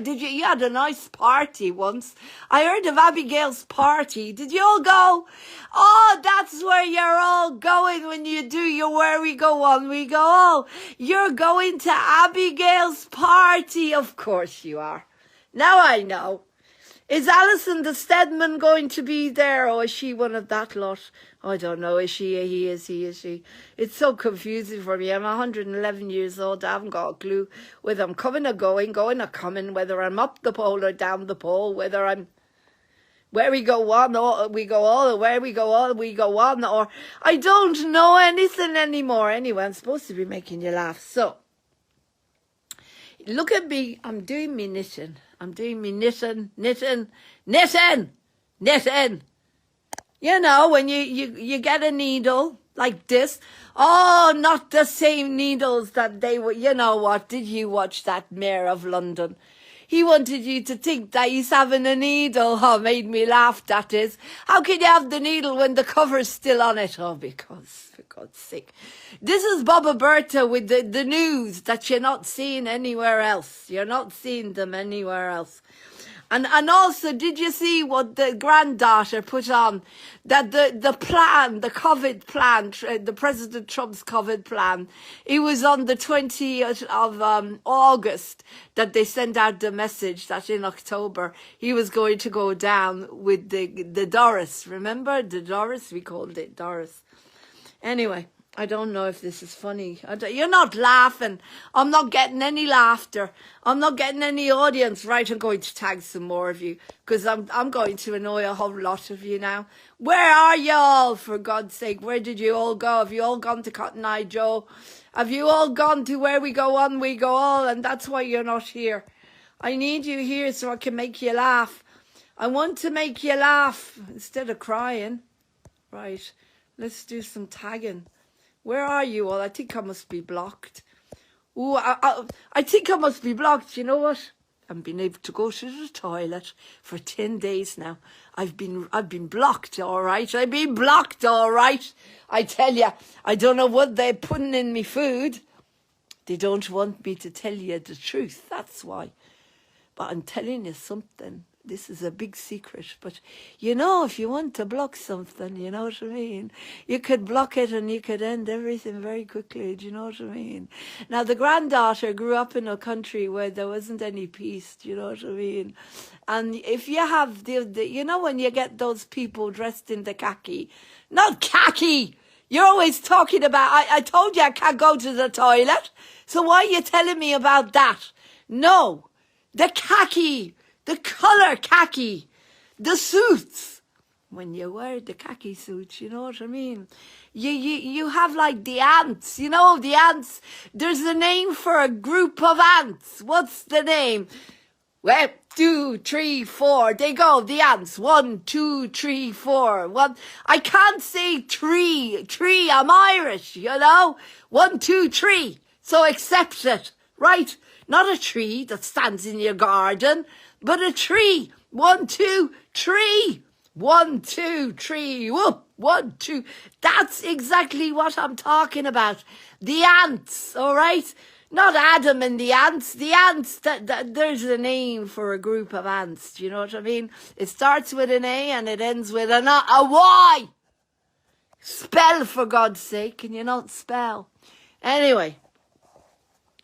did you had a nice party once. I heard of Abigail's party. Did you all go? Oh, that's where you're all going when you do your Where We Go On, We Go. Oh, you're going to Abigail's party. Of course you are. Now I know. Is Alison the Stedman going to be there, or is she one of that lot? I don't know. Is she? Is she? It's so confusing for me. I'm 111 years old. I haven't got a clue whether I'm coming or going or coming, whether I'm up the pole or down the pole, whether I'm where we go on or we go all, or where we go all, we go on, or I don't know anything anymore. Anyway, I'm supposed to be making you laugh. So, look at me. I'm doing me knitting. I'm doing me knitting. You know, when you get a needle like this. Oh, not the same needles that they were. You know what? Did you watch that Mayor of London? He wanted you to think that he's having a needle. Oh, made me laugh, that is. How can you have the needle when the cover's still on it? Oh, because, for God's sake. This is Bobba Bertha with the news that you're not seeing anywhere else. You're not seeing them anywhere else. And also, did you see what the granddaughter put on? That the plan, the COVID plan, the President Trump's COVID plan, it was on the 20th of August that they sent out the message that in October he was going to go down with the Doris. Remember the Doris? We called it Doris. Anyway. I don't know if this is funny. You're not laughing. I'm not getting any laughter. I'm not getting any audience. Right, I'm going to tag some more of you because I'm going to annoy a whole lot of you now. Where are y'all, for God's sake? Where did you all go? Have you all gone to Cotton Eye Joe? Have you all gone to Where We Go On, We Go All? And that's why you're not here. I need you here so I can make you laugh. I want to make you laugh instead of crying. Right, let's do some tagging. Where are you all? I think I must be blocked. Ooh, I think I must be blocked. You know what? I've been able to go to the toilet for 10 days now. I've been blocked, all right. I've been blocked, all right. I tell you, I don't know what they're putting in me food. They don't want me to tell you the truth. That's why. But I'm telling you something. This is a big secret, but you know, if you want to block something, you know what I mean? You could block it and you could end everything very quickly, do you know what I mean? Now, the granddaughter grew up in a country where there wasn't any peace, do you know what I mean? And if you have you know, when you get those people dressed in the khaki, not khaki, you're always talking about, I told you I can't go to the toilet, so why are you telling me about that? No, the khaki. The colour khaki, the suits. When you wear the khaki suits, you know what I mean? You have like the ants, you know, the ants. There's a name for a group of ants. What's the name? 1, 2, 3, 4. They go, the ants. 1, 2, 3, 4. I can't say tree. Tree, I'm Irish, you know? 1, 2, 3. So accept it, right? Not a tree that stands in your garden. But a tree. 1, 2, 3. 1, 2, 3. Whoop. 1, 2. That's exactly what I'm talking about. The ants, all right? Not Adam and the ants. The ants, there's a name for a group of ants. Do you know what I mean? It starts with an A and it ends with a Y. Spell, for God's sake. Can you not spell? Anyway,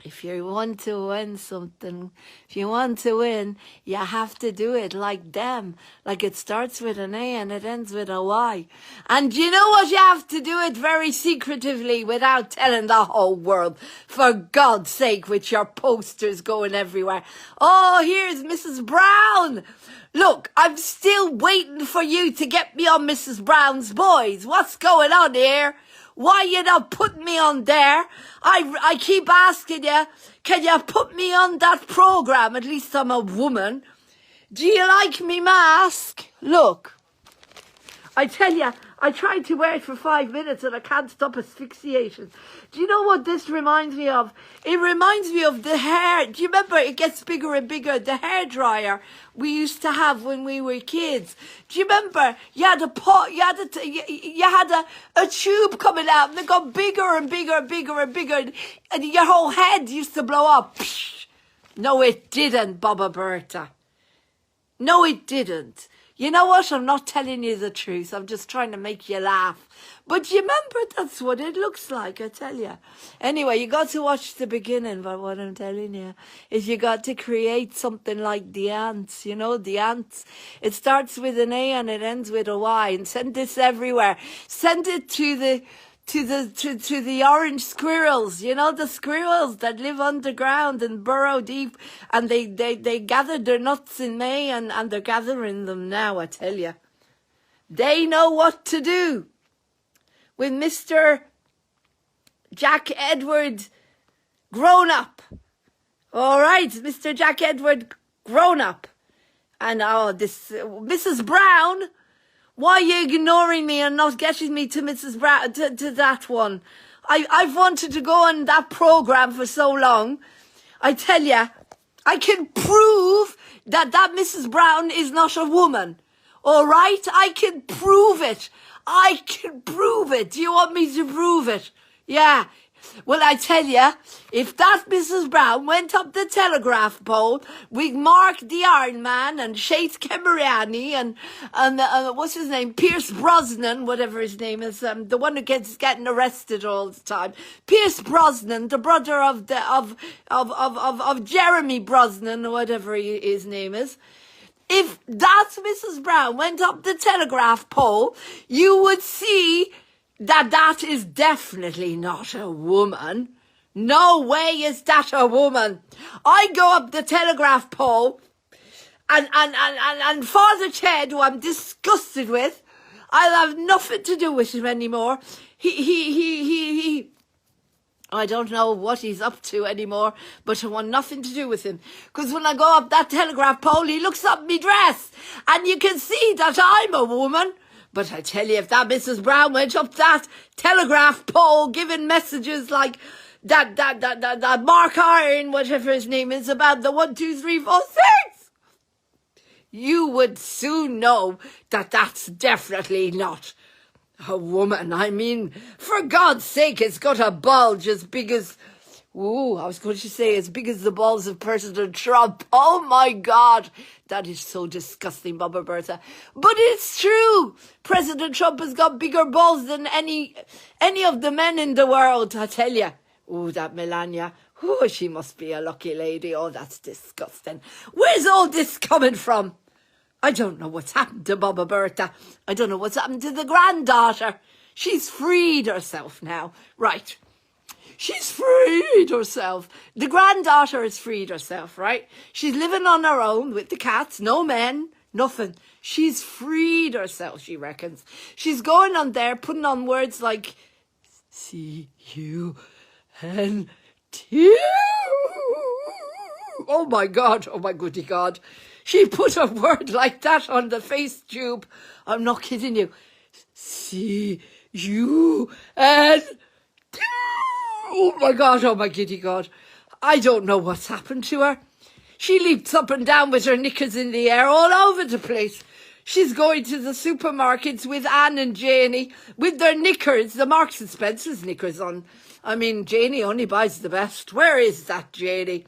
if you want to win something, if you want to win, you have to do it like them. Like it starts with an A and it ends with a Y. And you know what? You have to do it very secretively without telling the whole world. For God's sake, with your posters going everywhere. Oh, here's Mrs. Brown. Look, I'm still waiting for you to get me on Mrs. Brown's Boys. What's going on here? Why you not putting me on there? I keep asking you, can you put me on that program? At least I'm a woman. Do you like me mask? Look, I tell you, I tried to wear it for 5 minutes and I can't stop asphyxiation. Do you know what this reminds me of? It reminds me of the hair. Do you remember? It gets bigger and bigger. The hair dryer we used to have when we were kids. Do you remember? You had a tube coming out and it got bigger and bigger and bigger and bigger, and your whole head used to blow up. Psh! No, it didn't, Bobba Bertha. No, it didn't. You know what? I'm not telling you the truth. I'm just trying to make you laugh. But you remember, that's what it looks like, I tell you. Anyway, you got to watch the beginning, but what I'm telling you is you got to create something like the ants. You know, the ants. It starts with an A and it ends with a Y. And send this everywhere. Send it to the orange squirrels, you know, the squirrels that live underground and burrow deep, and they gathered their nuts in May and they're gathering them now, I tell you. They know what to do with Mr. Jack Edward grown up. All right, Mr. Jack Edward grown up. And this Mrs. Brown, why are you ignoring me and not getting me to Mrs. Brown, to that one? I've wanted to go on that program for so long. I tell you, I can prove that Mrs. Brown is not a woman. All right? I can prove it. I can prove it. Do you want me to prove it? Yeah. Well, I tell you, if that Mrs. Brown went up the telegraph pole with Mark the Iron Man and Shades Kemeriani and what's his name, Pierce Brosnan, whatever his name is, the one who gets getting arrested all the time, Pierce Brosnan, the brother of Jeremy Brosnan, or whatever his name is. If that Mrs. Brown went up the telegraph pole, you would see that is definitely not a woman. No way is that a woman. I go up the telegraph pole and Father Ted, who I'm disgusted with, I'll have nothing to do with him anymore. He I don't know what he's up to anymore, but I want nothing to do with him. Because when I go up that telegraph pole, he looks up me dress, and you can see that I'm a woman. But I tell you, if that Mrs. Brown went up that telegraph pole giving messages like that Mark Iron, whatever his name is, about the 1, 2, 3, 4, 6, you would soon know that that's definitely not a woman. I mean, for God's sake, it's got a bulge as big as... Ooh, I was going to say as big as the balls of President Trump. Oh my God, that is so disgusting, Bobba Bertha. But it's true. President Trump has got bigger balls than any of the men in the world, I tell you. Ooh, that Melania. Ooh, she must be a lucky lady. Oh, that's disgusting. Where's all this coming from? I don't know what's happened to Bobba Bertha. I don't know what's happened to the granddaughter. She's freed herself now. Right. She's freed herself. The granddaughter has freed herself, right? She's living on her own with the cats, no men, nothing. She's freed herself, she reckons. She's going on there, putting on words like C-U-N-T. Oh my God, oh my goody God. She put a word like that on the face tube. I'm not kidding you. C-U-N-T. Oh my God, oh my giddy God. I don't know what's happened to her. She leaps up and down with her knickers in the air all over the place. She's going to the supermarkets with Anne and jAYNEY with their knickers, the Marks and Spencer's knickers on. I mean, jAYNEY only buys the best. Where is that jAYNEY?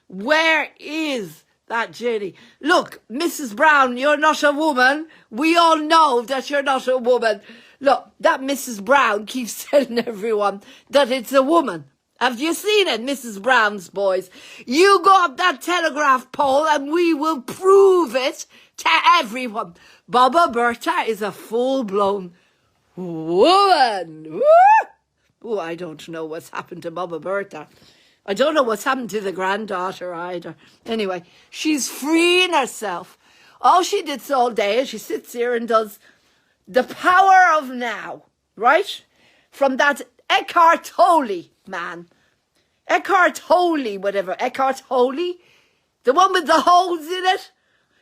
Where is that jAYNEY? Look, Mrs. Brown, you're not a woman. We all know that you're not a woman. Look, that Mrs. Brown keeps telling everyone that it's a woman. Have you seen it, Mrs. Brown's boys? You go up that telegraph pole and we will prove it to everyone. Bobba Bertha is a full-blown woman. Woo! Oh, I don't know what's happened to Bobba Bertha. I don't know what's happened to the granddaughter either. Anyway, she's freeing herself. All she did all day is she sits here and does the power of now, right? From that Eckhart Tolle man. Eckhart Tolle, whatever. Eckhart Tolle? The one with the holes in it?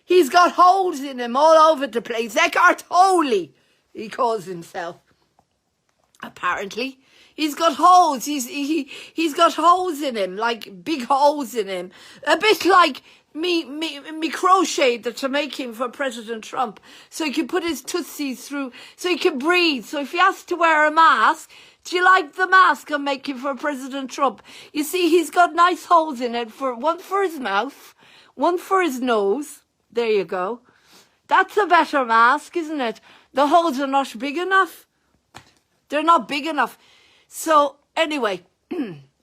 He's got holes in him all over the place. Eckhart Tolle, he calls himself. Apparently. He's got holes. He's got holes in him, like big holes in him. A bit like me crocheted to make him for President Trump. So he can put his tootsies through, so he can breathe. So if he has to wear a mask, do you like the mask I'm making for President Trump? You see, he's got nice holes in it, one for his mouth, one for his nose. There you go. That's a better mask, isn't it? The holes are not big enough. They're not big enough. So, anyway,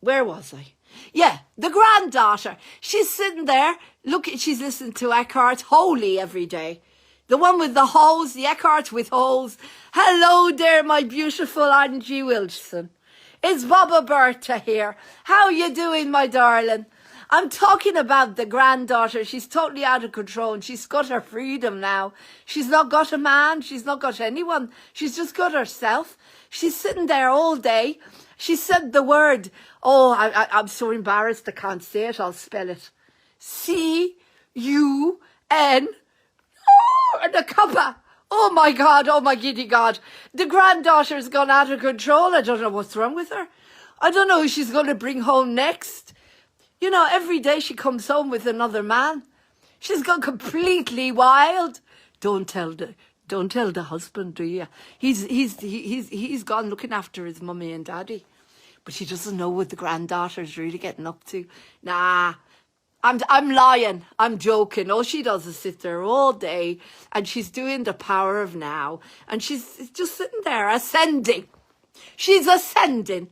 where was I? Yeah, the granddaughter. She's sitting there. Look, she's listening to Eckhart Tolle every day. The one with the holes, the Eckhart with holes. Hello there, my beautiful Angie Wilson. It's Bobba Bertha here. How are you doing, my darling? I'm talking about the granddaughter. She's totally out of control and she's got her freedom now. She's not got a man. She's not got anyone. She's just got herself. She's sitting there all day. She said the word. Oh, I'm so embarrassed. I can't say it. I'll spell it. C-U-N. Oh, and a cuppa. Oh, my God. Oh, my giddy God. The granddaughter's gone out of control. I don't know what's wrong with her. I don't know who she's going to bring home next. You know, every day she comes home with another man. She's gone completely wild. Don't tell the husband, do you? He's gone looking after his mummy and daddy. But she doesn't know what the granddaughter's really getting up to. Nah, I'm lying. I'm joking. All she does is sit there all day and she's doing the power of now. And she's just sitting there ascending. She's ascending.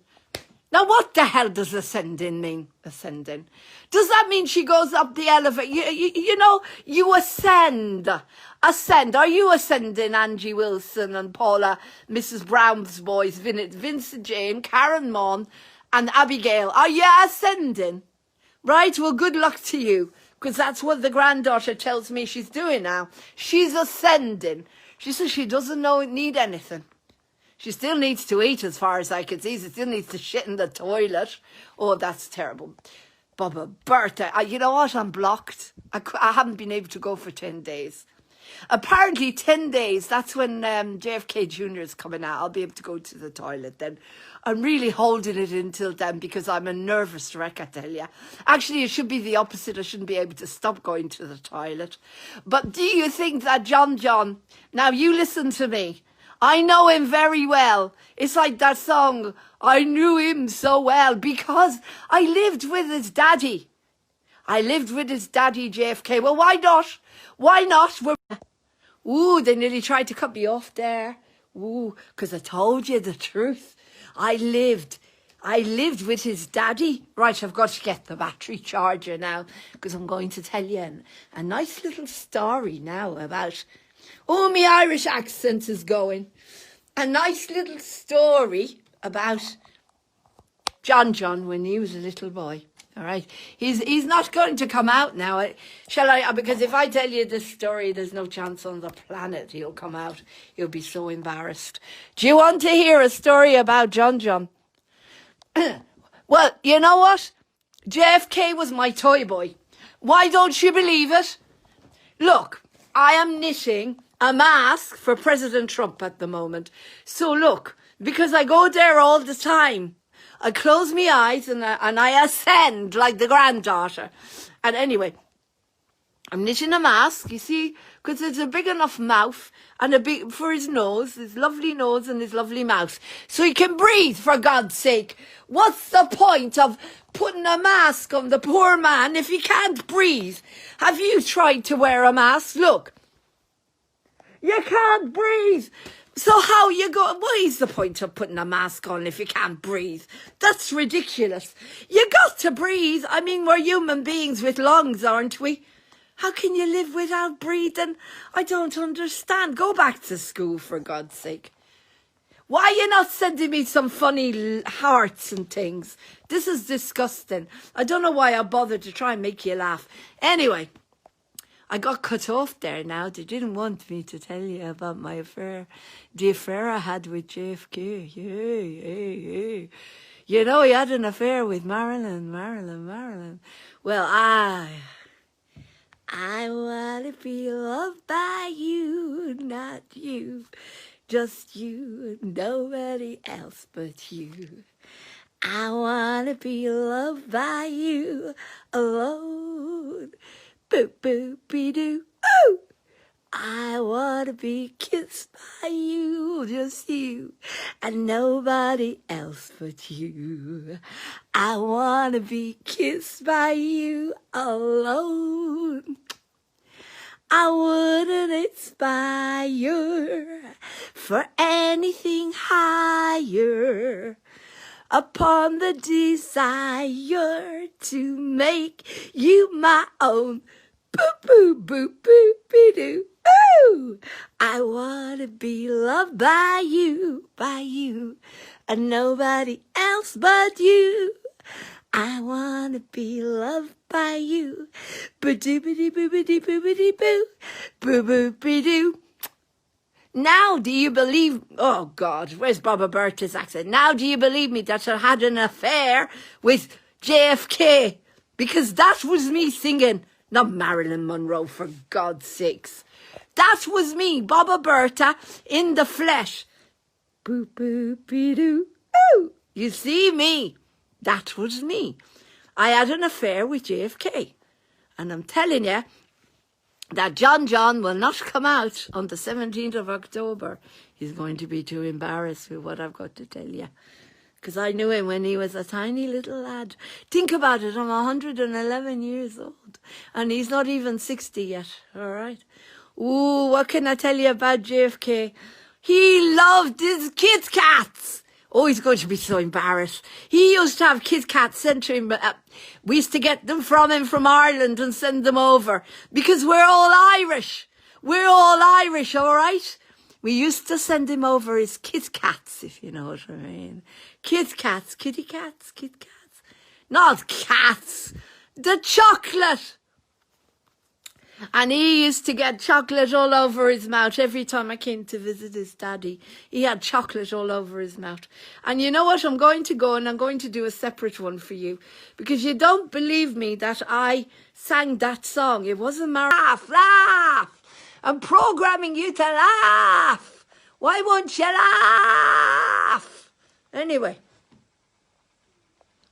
Now, what the hell does ascending mean? Ascending. Does that mean she goes up the elevator? You know, you ascend. Ascend. Are you ascending, Angie Wilson and Paula, Mrs. Brown's boys, Vincent Jane, Karen Mon, and Abigail? Are you ascending? Right? Well, good luck to you, because that's what the granddaughter tells me she's doing now. She's ascending. She says she doesn't need anything. She still needs to eat, as far as I can see. She still needs to shit in the toilet. Oh, that's terrible. Bobba Bertha. You know what? I'm blocked. I haven't been able to go for 10 days. Apparently 10 days, that's when JFK Jr. is coming out. I'll be able to go to the toilet then. I'm really holding it until then because I'm a nervous wreck, I tell you. Actually, it should be the opposite. I shouldn't be able to stop going to the toilet. But do you think that John, now you listen to me. I know him very well. It's like that song, I knew him so well because I lived with his daddy. I lived with his daddy, JFK. Well, why not? Why not? Ooh, they nearly tried to cut me off there. Ooh, because I told you the truth. I lived with his daddy. Right, I've got to get the battery charger now because I'm going to tell you a nice little story now about... Oh, my Irish accent is going. A nice little story about John when he was a little boy. All right. He's not going to come out now. Shall I? Because if I tell you this story, there's no chance on the planet he'll come out. He'll be so embarrassed. Do you want to hear a story about John? Well, you know what? JFK was my toy boy. Why don't you believe it? Look, I am knitting a mask for President Trump at the moment. So look, because I go there all the time, I close my eyes and I ascend like the granddaughter. And anyway, I'm knitting a mask, you see, because it's a big enough mouth and a big for his nose, his lovely nose and his lovely mouth. So he can breathe, for God's sake. What's the point of putting a mask on the poor man if he can't breathe? Have you tried to wear a mask? Look. You can't breathe. So how you go? What is the point of putting a mask on if you can't breathe? That's ridiculous. You got to breathe. I mean, we're human beings with lungs, aren't we? How can you live without breathing? I don't understand. Go back to school, for God's sake. Why are you not sending me some funny hearts and things? This is disgusting. I don't know why I bothered to try and make you laugh. Anyway, I got cut off there now. They didn't want me to tell you about my affair. The affair I had with JFK. Yeah. You know, he had an affair with Marilyn. Well, I want to be loved by you, not you. Just you, nobody else but you. I want to be loved by you alone. Boop, boop, be doo. Oh! I want to be kissed by you, just you, and nobody else but you. I want to be kissed by you alone. I wouldn't aspire for anything higher upon the desire to make you my own. Boop, boop, boop, boop, be doo. Ooh! I want to be loved by you, and nobody else but you. I want to be loved by you. Ba-doo-ba-doo-boo-ba-doo-boo-ba-doo-boo. Boo-boo-be-doo. Now do you believe... Oh, God, where's Bobba Bertha's accent? Now do you believe me that I had an affair with JFK? Because that was me singing. Not Marilyn Monroe, for God's sakes. That was me, Bobba Bertha, in the flesh. Boo-boo-be-doo. Ooh! You see me? That was me. I had an affair with JFK. And I'm telling you that John will not come out on the 17th of October. He's going to be too embarrassed with what I've got to tell you. Because I knew him when he was a tiny little lad. Think about it, I'm 111 years old. And he's not even 60 yet, all right? Ooh, what can I tell you about JFK? He loved his Kit Kats. Oh, he's going to be so embarrassed. He used to have Kit Kats sent to him. We used to get them from him from Ireland and send them over. Because we're all Irish. We're all Irish, all right? We used to send him over his Kit Kats, if you know what I mean. Kit Kats, kitty cats, Kit Kats. Not cats. The chocolate. And he used to get chocolate all over his mouth every time I came to visit his daddy. He had chocolate all over his mouth. And you know what? I'm going to go and I'm going to do a separate one for you. Because you don't believe me that I sang that song. It wasn't my... Laugh! I'm programming you to laugh. Why won't you laugh? Anyway.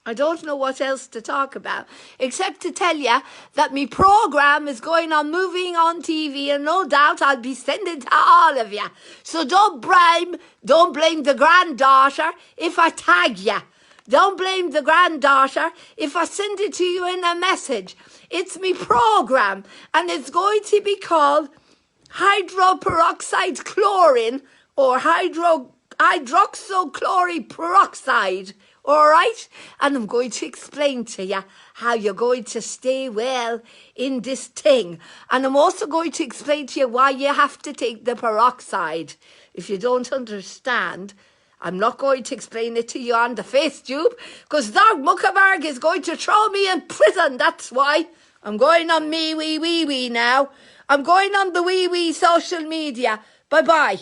I don't know what else to talk about, except to tell you that my program is going on moving on TV, and no doubt I'll be sending to all of you. So don't blame the granddaughter if I tag you. Don't blame the granddaughter if I send it to you in a message. It's my program, and it's going to be called hydroperoxide chlorine or hydroxychloroperoxide peroxide. All right? And I'm going to explain to you how you're going to stay well in this thing. And I'm also going to explain to you why you have to take the peroxide. If you don't understand, I'm not going to explain it to you on the FaceTube because Doug Muckerberg is going to throw me in prison. That's why I'm going on me wee now. I'm going on the wee social media. Bye-bye.